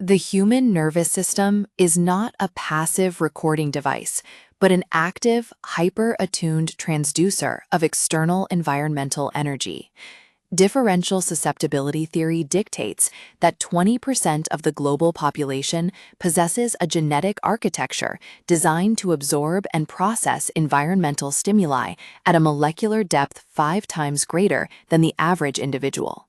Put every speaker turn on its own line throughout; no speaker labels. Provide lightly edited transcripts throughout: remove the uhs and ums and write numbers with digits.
The human nervous system is not a passive recording device, but an active, hyper-attuned transducer of external environmental energy. Differential susceptibility theory dictates that 20% of the global population possesses a genetic architecture designed to absorb and process environmental stimuli at a molecular depth 5 times greater than the average individual.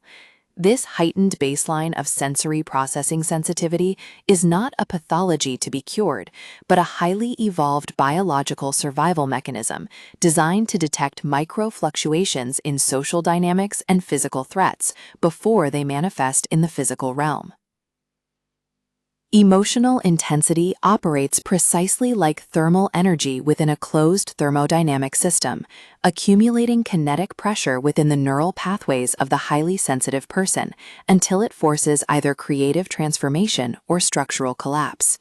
This heightened baseline of sensory processing sensitivity is not a pathology to be cured, but a highly evolved biological survival mechanism designed to detect micro-fluctuations in social dynamics and physical threats before they manifest in the physical realm. Emotional intensity operates precisely like thermal energy within a closed thermodynamic system, accumulating kinetic pressure within the neural pathways of the highly sensitive person until it forces either creative transformation or structural collapse.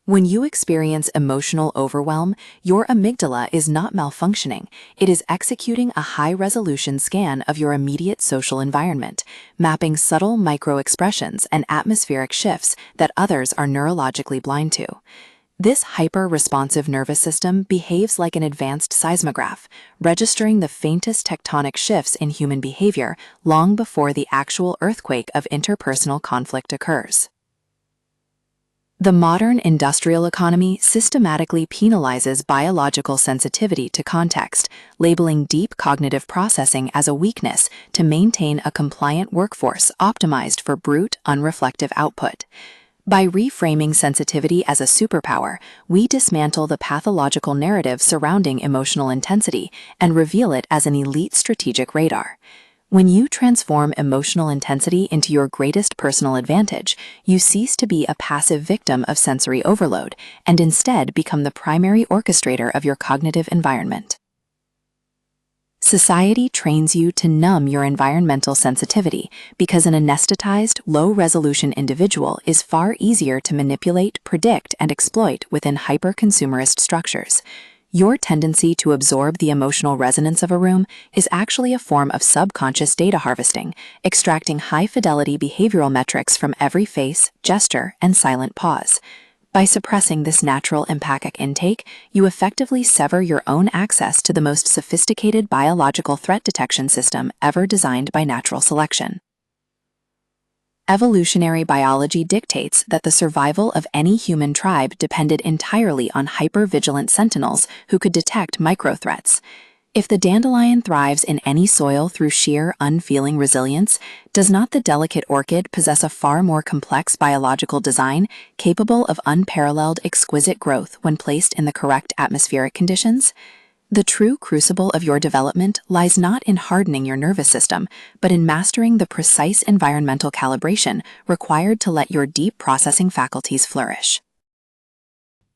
When you experience emotional overwhelm, your amygdala is not malfunctioning. It is executing a high-resolution scan of your immediate social environment, mapping subtle micro-expressions and atmospheric shifts that others are neurologically blind to. This hyper-responsive nervous system behaves like an advanced seismograph, registering the faintest tectonic shifts in human behavior long before the actual earthquake of interpersonal conflict occurs. The modern industrial economy systematically penalizes biological sensitivity to context, labeling deep cognitive processing as a weakness to maintain a compliant workforce optimized for brute, unreflective output. By reframing sensitivity as a superpower, we dismantle the pathological narrative surrounding emotional intensity and reveal it as an elite strategic radar. When you transform emotional intensity into your greatest personal advantage, you cease to be a passive victim of sensory overload and instead become the primary orchestrator of your cognitive environment. Society trains you to numb your environmental sensitivity because an anesthetized, low-resolution individual is far easier to manipulate, predict, and exploit within hyper-consumerist structures. Your tendency to absorb the emotional resonance of a room is actually a form of subconscious data harvesting, extracting high-fidelity behavioral metrics from every face, gesture, and silent pause. By suppressing this natural empathic intake, you effectively sever your own access to the most sophisticated biological threat detection system ever designed by natural selection. Evolutionary biology dictates that the survival of any human tribe depended entirely on hyper-vigilant sentinels who could detect micro-threats. If the dandelion thrives in any soil through sheer, unfeeling resilience, does not the delicate orchid possess a far more complex biological design capable of unparalleled, exquisite growth when placed in the correct atmospheric conditions? The true crucible of your development lies not in hardening your nervous system, but in mastering the precise environmental calibration required to let your deep processing faculties flourish.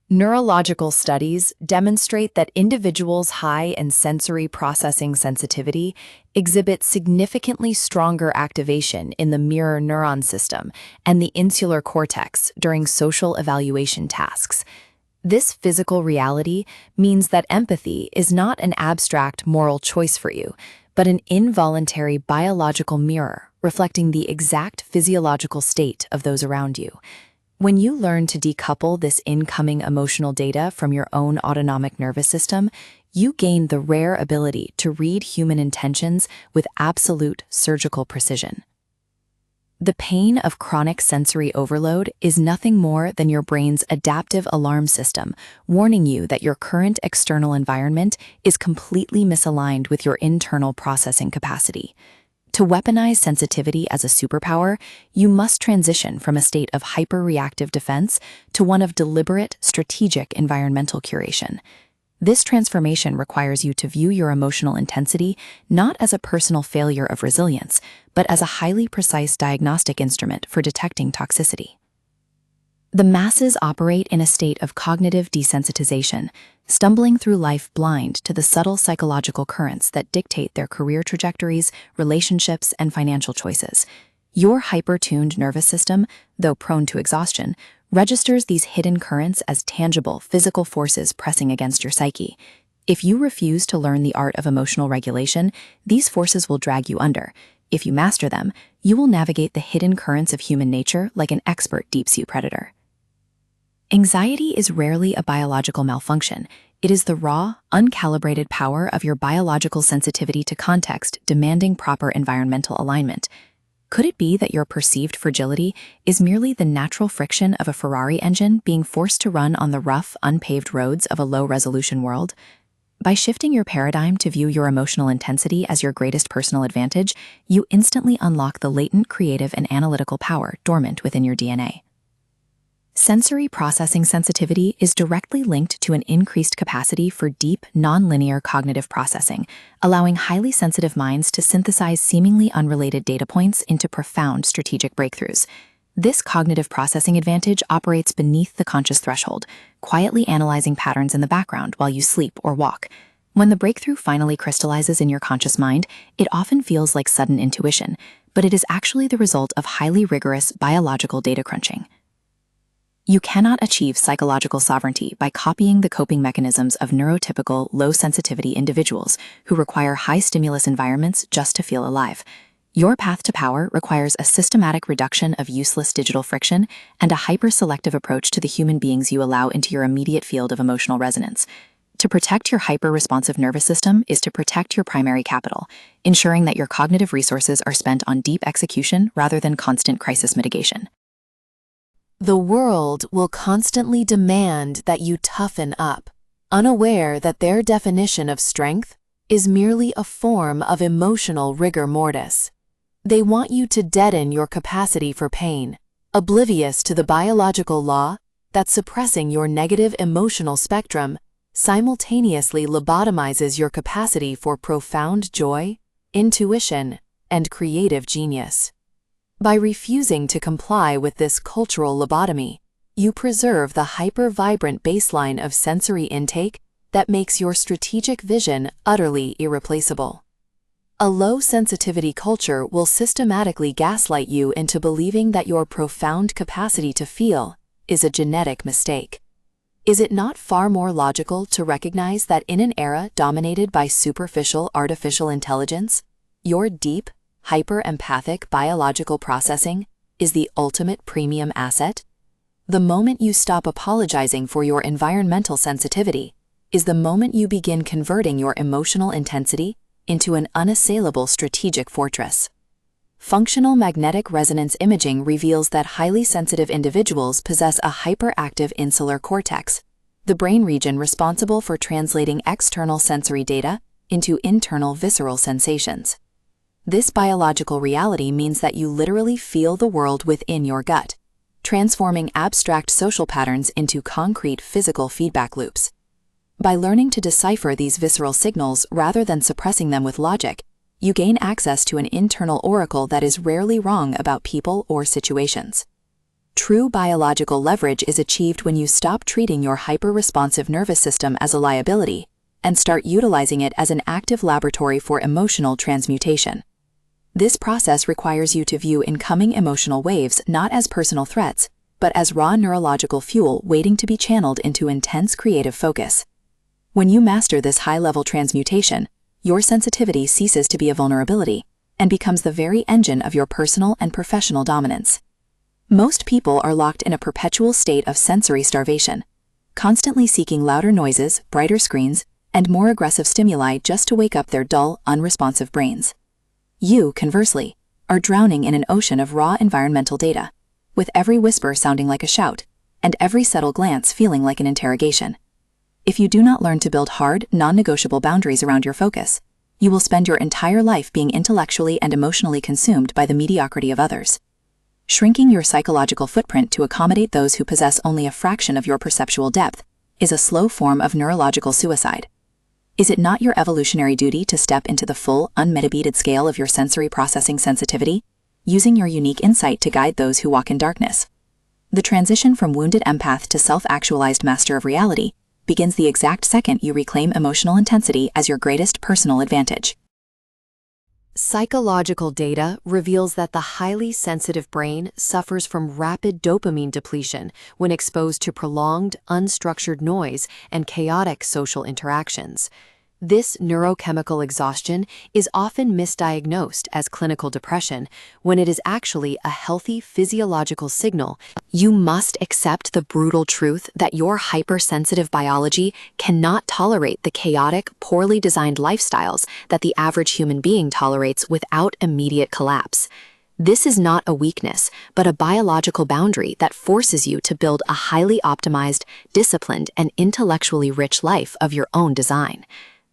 Neurological studies demonstrate that individuals high in sensory processing sensitivity exhibit significantly stronger activation in the mirror neuron system and the insular cortex during social evaluation tasks. This physical reality means that empathy is not an abstract moral choice for you, but an involuntary biological mirror reflecting the exact physiological state of those around you. When you learn to decouple this incoming emotional data from your own autonomic nervous system, you gain the rare ability to read human intentions with absolute surgical precision. The pain of chronic sensory overload is nothing more than your brain's adaptive alarm system, warning you that your current external environment is completely misaligned with your internal processing capacity. To weaponize sensitivity as a superpower, you must transition from a state of hyper-reactive defense to one of deliberate, strategic environmental curation. This transformation requires you to view your emotional intensity not as a personal failure of resilience, but as a highly precise diagnostic instrument for detecting toxicity. The masses operate in a state of cognitive desensitization, stumbling through life blind to the subtle psychological currents that dictate their career trajectories, relationships, and financial choices. Your hyper-tuned nervous system, though prone to exhaustion, registers these hidden currents as tangible physical forces pressing against your psyche. If you refuse to learn the art of emotional regulation, these forces will drag you under. If you master them, you will navigate the hidden currents of human nature like an expert deep-sea predator. Anxiety is rarely a biological malfunction. It is the raw, uncalibrated power of your biological sensitivity to context demanding proper environmental alignment. Could it be that your perceived fragility is merely the natural friction of a Ferrari engine being forced to run on the rough, unpaved roads of a low-resolution world? By shifting your paradigm to view your emotional intensity as your greatest personal advantage, you instantly unlock the latent creative and analytical power dormant within your DNA. Sensory processing sensitivity is directly linked to an increased capacity for deep, nonlinear cognitive processing, allowing highly sensitive minds to synthesize seemingly unrelated data points into profound strategic breakthroughs. This cognitive processing advantage operates beneath the conscious threshold, quietly analyzing patterns in the background while you sleep or walk. When the breakthrough finally crystallizes in your conscious mind, it often feels like sudden intuition, but it is actually the result of highly rigorous biological data crunching. You cannot achieve psychological sovereignty by copying the coping mechanisms of neurotypical, low-sensitivity individuals who require high-stimulus environments just to feel alive. Your path to power requires a systematic reduction of useless digital friction and a hyper-selective approach to the human beings you allow into your immediate field of emotional resonance. To protect your hyper-responsive nervous system is to protect your primary capital, ensuring that your cognitive resources are spent on deep execution rather than constant crisis mitigation.
The world will constantly demand that you toughen up, unaware that their definition of strength is merely a form of emotional rigor mortis. They want you to deaden your capacity for pain, oblivious to the biological law that suppressing your negative emotional spectrum simultaneously lobotomizes your capacity for profound joy, intuition, and creative genius. By refusing to comply with this cultural lobotomy, you preserve the hyper-vibrant baseline of sensory intake that makes your strategic vision utterly irreplaceable. A low-sensitivity culture will systematically gaslight you into believing that your profound capacity to feel is a genetic mistake. Is it not far more logical to recognize that in an era dominated by superficial artificial intelligence, your deep, hyper-empathic biological processing is the ultimate premium asset? The moment you stop apologizing for your environmental sensitivity is the moment you begin converting your emotional intensity into an unassailable strategic fortress. Functional magnetic resonance imaging reveals that highly sensitive individuals possess a hyperactive insular cortex, the brain region responsible for translating external sensory data into internal visceral sensations. This biological reality means that you literally feel the world within your gut, transforming abstract social patterns into concrete physical feedback loops. By learning to decipher these visceral signals rather than suppressing them with logic, you gain access to an internal oracle that is rarely wrong about people or situations. True biological leverage is achieved when you stop treating your hyper-responsive nervous system as a liability and start utilizing it as an active laboratory for emotional transmutation. This process requires you to view incoming emotional waves not as personal threats, but as raw neurological fuel waiting to be channeled into intense creative focus. When you master this high-level transmutation, your sensitivity ceases to be a vulnerability and becomes the very engine of your personal and professional dominance. Most people are locked in a perpetual state of sensory starvation, constantly seeking louder noises, brighter screens, and more aggressive stimuli just to wake up their dull, unresponsive brains. You, conversely, are drowning in an ocean of raw environmental data, with every whisper sounding like a shout, and every subtle glance feeling like an interrogation. If you do not learn to build hard, non-negotiable boundaries around your focus, you will spend your entire life being intellectually and emotionally consumed by the mediocrity of others. Shrinking your psychological footprint to accommodate those who possess only a fraction of your perceptual depth is a slow form of neurological suicide. Is it not your evolutionary duty to step into the full, unmitigated scale of your sensory processing sensitivity, using your unique insight to guide those who walk in darkness? The transition from wounded empath to self-actualized master of reality begins the exact second you reclaim emotional intensity as your greatest personal advantage. Psychological data reveals that the highly sensitive brain suffers from rapid dopamine depletion when exposed to prolonged, unstructured noise and chaotic social interactions. This neurochemical exhaustion is often misdiagnosed as clinical depression when it is actually a healthy physiological signal. You must accept the brutal truth that your hypersensitive biology cannot tolerate the chaotic, poorly designed lifestyles that the average human being tolerates without immediate collapse. This is not a weakness, but a biological boundary that forces you to build a highly optimized, disciplined, and intellectually rich life of your own design.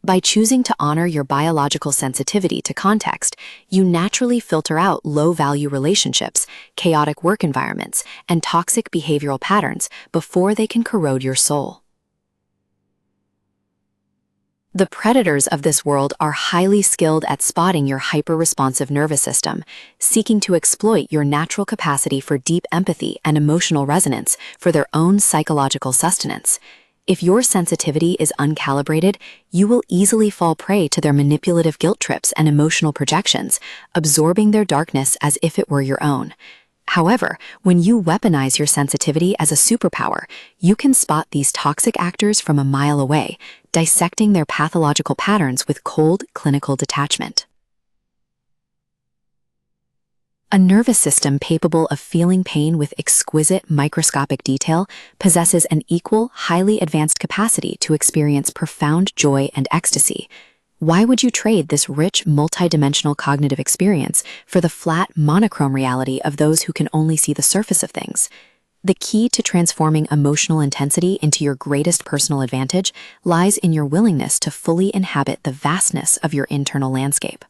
By choosing to honor your biological sensitivity to context, you naturally filter out low-value relationships, chaotic work environments, and toxic behavioral patterns before they can corrode your soul. The predators of this world are highly skilled at spotting your hyper-responsive nervous system, seeking to exploit your natural capacity for deep empathy and emotional resonance for their own psychological sustenance. If your sensitivity is uncalibrated, you will easily fall prey to their manipulative guilt trips and emotional projections, absorbing their darkness as if it were your own. However, when you weaponize your sensitivity as a superpower, you can spot these toxic actors from a mile away, dissecting their pathological patterns with cold, clinical detachment. A nervous system capable of feeling pain with exquisite microscopic detail possesses an equal, highly advanced capacity to experience profound joy and ecstasy. Why would you trade this rich, multidimensional cognitive experience for the flat, monochrome reality of those who can only see the surface of things? The key to transforming emotional intensity into your greatest personal advantage lies in your willingness to fully inhabit the vastness of your internal landscape.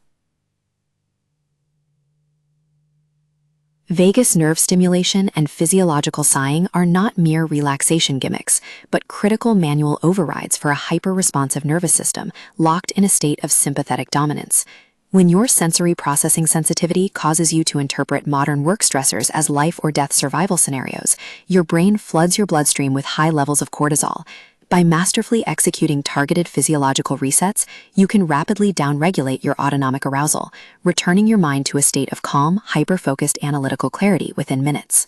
Vagus nerve stimulation and physiological sighing are not mere relaxation gimmicks, but critical manual overrides for a hyper-responsive nervous system locked in a state of sympathetic dominance. When your sensory processing sensitivity causes you to interpret modern work stressors as life or death survival scenarios, your brain floods your bloodstream with high levels of cortisol. By masterfully executing targeted physiological resets, you can rapidly downregulate your autonomic arousal, returning your mind to a state of calm, hyper-focused analytical clarity within minutes.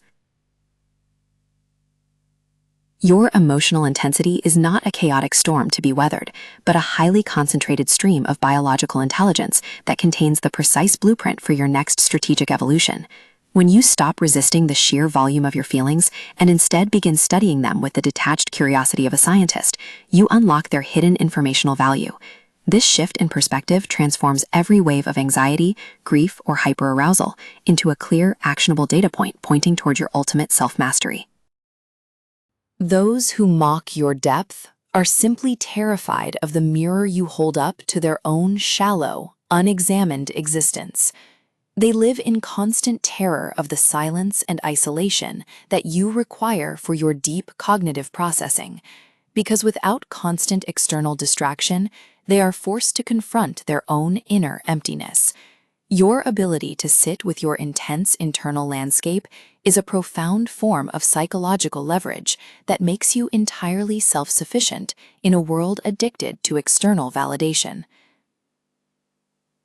Your emotional intensity is not a chaotic storm to be weathered, but a highly concentrated stream of biological intelligence that contains the precise blueprint for your next strategic evolution. When you stop resisting the sheer volume of your feelings and instead begin studying them with the detached curiosity of a scientist, you unlock their hidden informational value. This shift in perspective transforms every wave of anxiety, grief, or hyperarousal into a clear, actionable data point pointing toward your ultimate self-mastery. Those who mock your depth are simply terrified of the mirror you hold up to their own shallow, unexamined existence. They live in constant terror of the silence and isolation that you require for your deep cognitive processing, because without constant external distraction, they are forced to confront their own inner emptiness. Your ability to sit with your intense internal landscape is a profound form of psychological leverage that makes you entirely self-sufficient in a world addicted to external validation.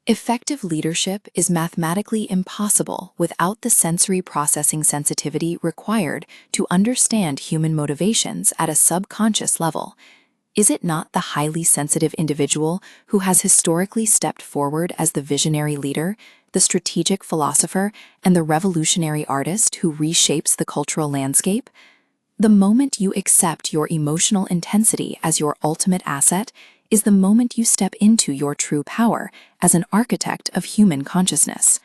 Effective leadership is mathematically impossible without the sensory processing sensitivity required to understand human motivations at a subconscious level. Is it not the highly sensitive individual who has historically stepped forward as the visionary leader, the strategic philosopher, and the revolutionary artist who reshapes the cultural landscape? The moment you accept your emotional intensity as your ultimate asset is the moment you step into your true power as an architect of human consciousness.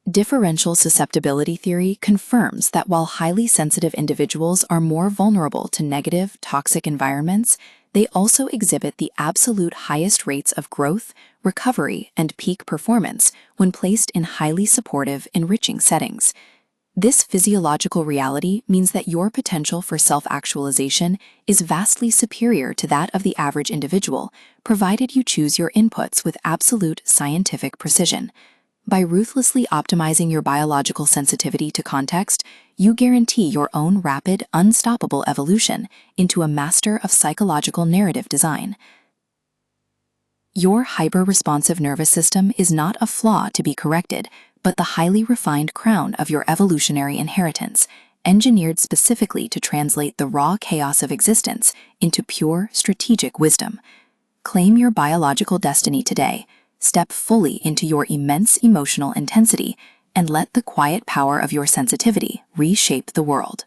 Differential susceptibility theory confirms that while highly sensitive individuals are more vulnerable to negative, toxic environments, they also exhibit the absolute highest rates of growth, recovery, and peak performance when placed in highly supportive, enriching settings. This physiological reality means that your potential for self-actualization is vastly superior to that of the average individual, provided you choose your inputs with absolute scientific precision. By ruthlessly optimizing your biological sensitivity to context, you guarantee your own rapid, unstoppable evolution into a master of psychological narrative design. Your hyper-responsive nervous system is not a flaw to be corrected, but the highly refined crown of your evolutionary inheritance, engineered specifically to translate the raw chaos of existence into pure, strategic wisdom.
Claim your biological destiny today. Step fully into your immense emotional intensity and let the quiet power of your sensitivity reshape the world.